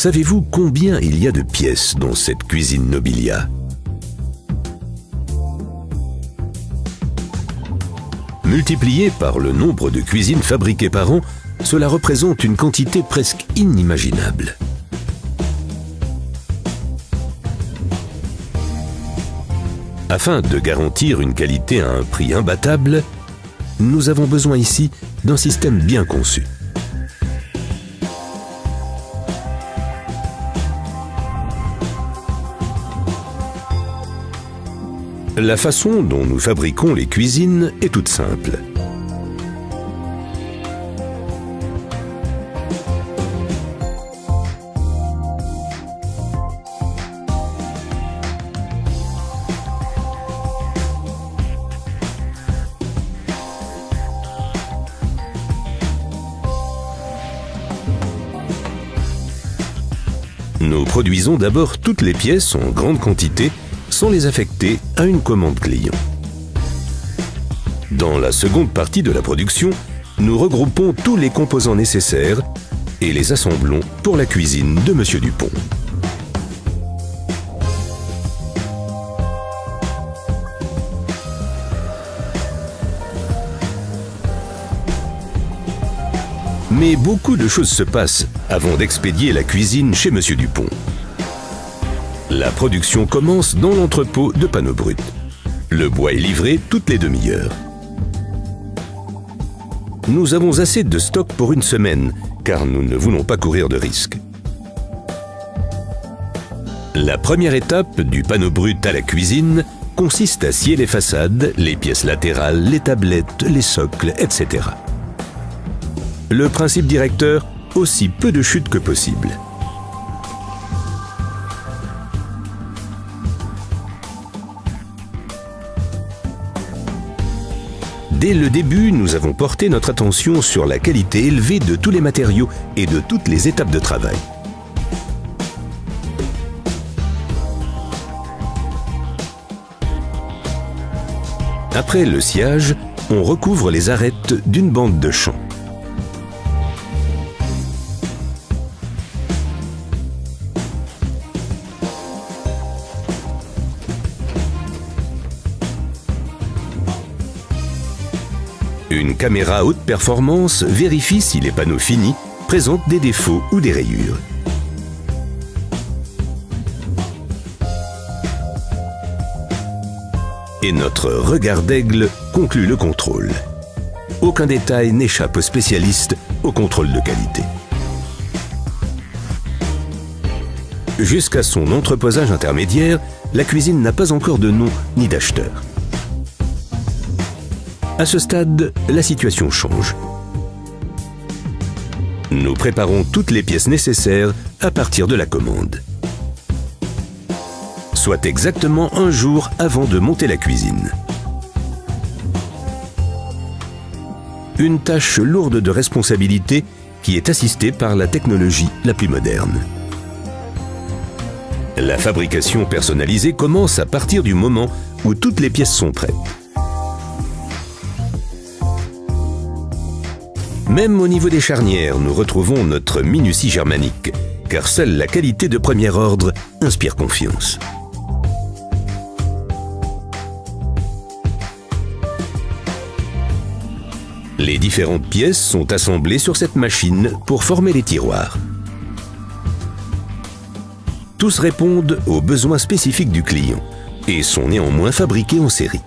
Savez-vous combien il y a de pièces dans cette cuisine Nobilia? Multiplié par le nombre de cuisines fabriquées par an, cela représente une quantité presque inimaginable. Afin de garantir une qualité à un prix imbattable, nous avons besoin ici d'un système bien conçu. La façon dont nous fabriquons les cuisines est toute simple. Nous produisons d'abord toutes les pièces en grande quantité sans les affecter à une commande client. Dans la seconde partie de la production, nous regroupons tous les composants nécessaires et les assemblons pour la cuisine de Monsieur Dupont. Mais beaucoup de choses se passent avant d'expédier la cuisine chez Monsieur Dupont. La production commence dans l'entrepôt de panneaux bruts. Le bois est livré toutes les demi-heures. Nous avons assez de stock pour une semaine, car nous ne voulons pas courir de risques. La première étape du panneau brut à la cuisine consiste à scier les façades, les pièces latérales, les tablettes, les socles, etc. Le principe directeur, aussi peu de chute que possible. Dès le début, nous avons porté notre attention sur la qualité élevée de tous les matériaux et de toutes les étapes de travail. Après le sciage, on recouvre les arêtes d'une bande de champ. Une caméra haute performance vérifie si les panneaux finis présentent des défauts ou des rayures. Et notre regard d'aigle conclut le contrôle. Aucun détail n'échappe aux spécialistes au contrôle de qualité. Jusqu'à son entreposage intermédiaire, la cuisine n'a pas encore de nom ni d'acheteur. À ce stade, la situation change. Nous préparons toutes les pièces nécessaires à partir de la commande. Soit exactement un jour avant de monter la cuisine. Une tâche lourde de responsabilité qui est assistée par la technologie la plus moderne. La fabrication personnalisée commence à partir du moment où toutes les pièces sont prêtes. Même au niveau des charnières, nous retrouvons notre minutie germanique, car seule la qualité de premier ordre inspire confiance. Les différentes pièces sont assemblées sur cette machine pour former les tiroirs. Tous répondent aux besoins spécifiques du client et sont néanmoins fabriqués en série.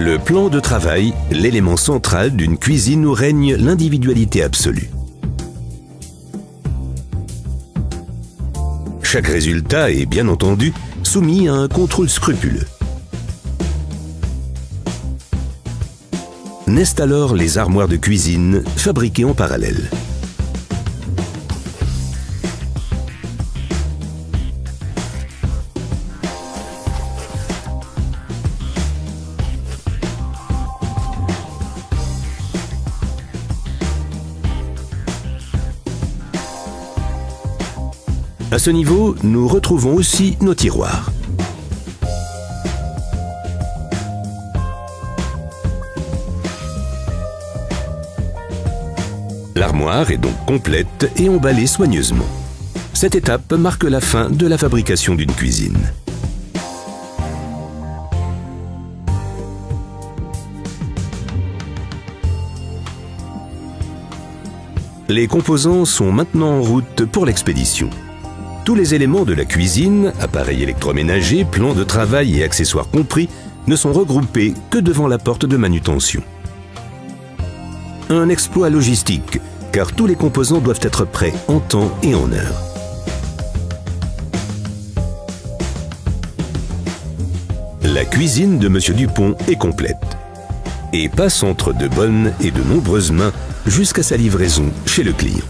Le plan de travail, l'élément central d'une cuisine où règne l'individualité absolue. Chaque résultat est bien entendu soumis à un contrôle scrupuleux. Naissent alors les armoires de cuisine fabriquées en parallèle. À ce niveau, nous retrouvons aussi nos tiroirs. L'armoire est donc complète et emballée soigneusement. Cette étape marque la fin de la fabrication d'une cuisine. Les composants sont maintenant en route pour l'expédition. Tous les éléments de la cuisine, appareils électroménagers, plans de travail et accessoires compris, ne sont regroupés que devant la porte de manutention. Un exploit logistique, car tous les composants doivent être prêts en temps et en heure. La cuisine de Monsieur Dupont est complète et passe entre de bonnes et de nombreuses mains jusqu'à sa livraison chez le client.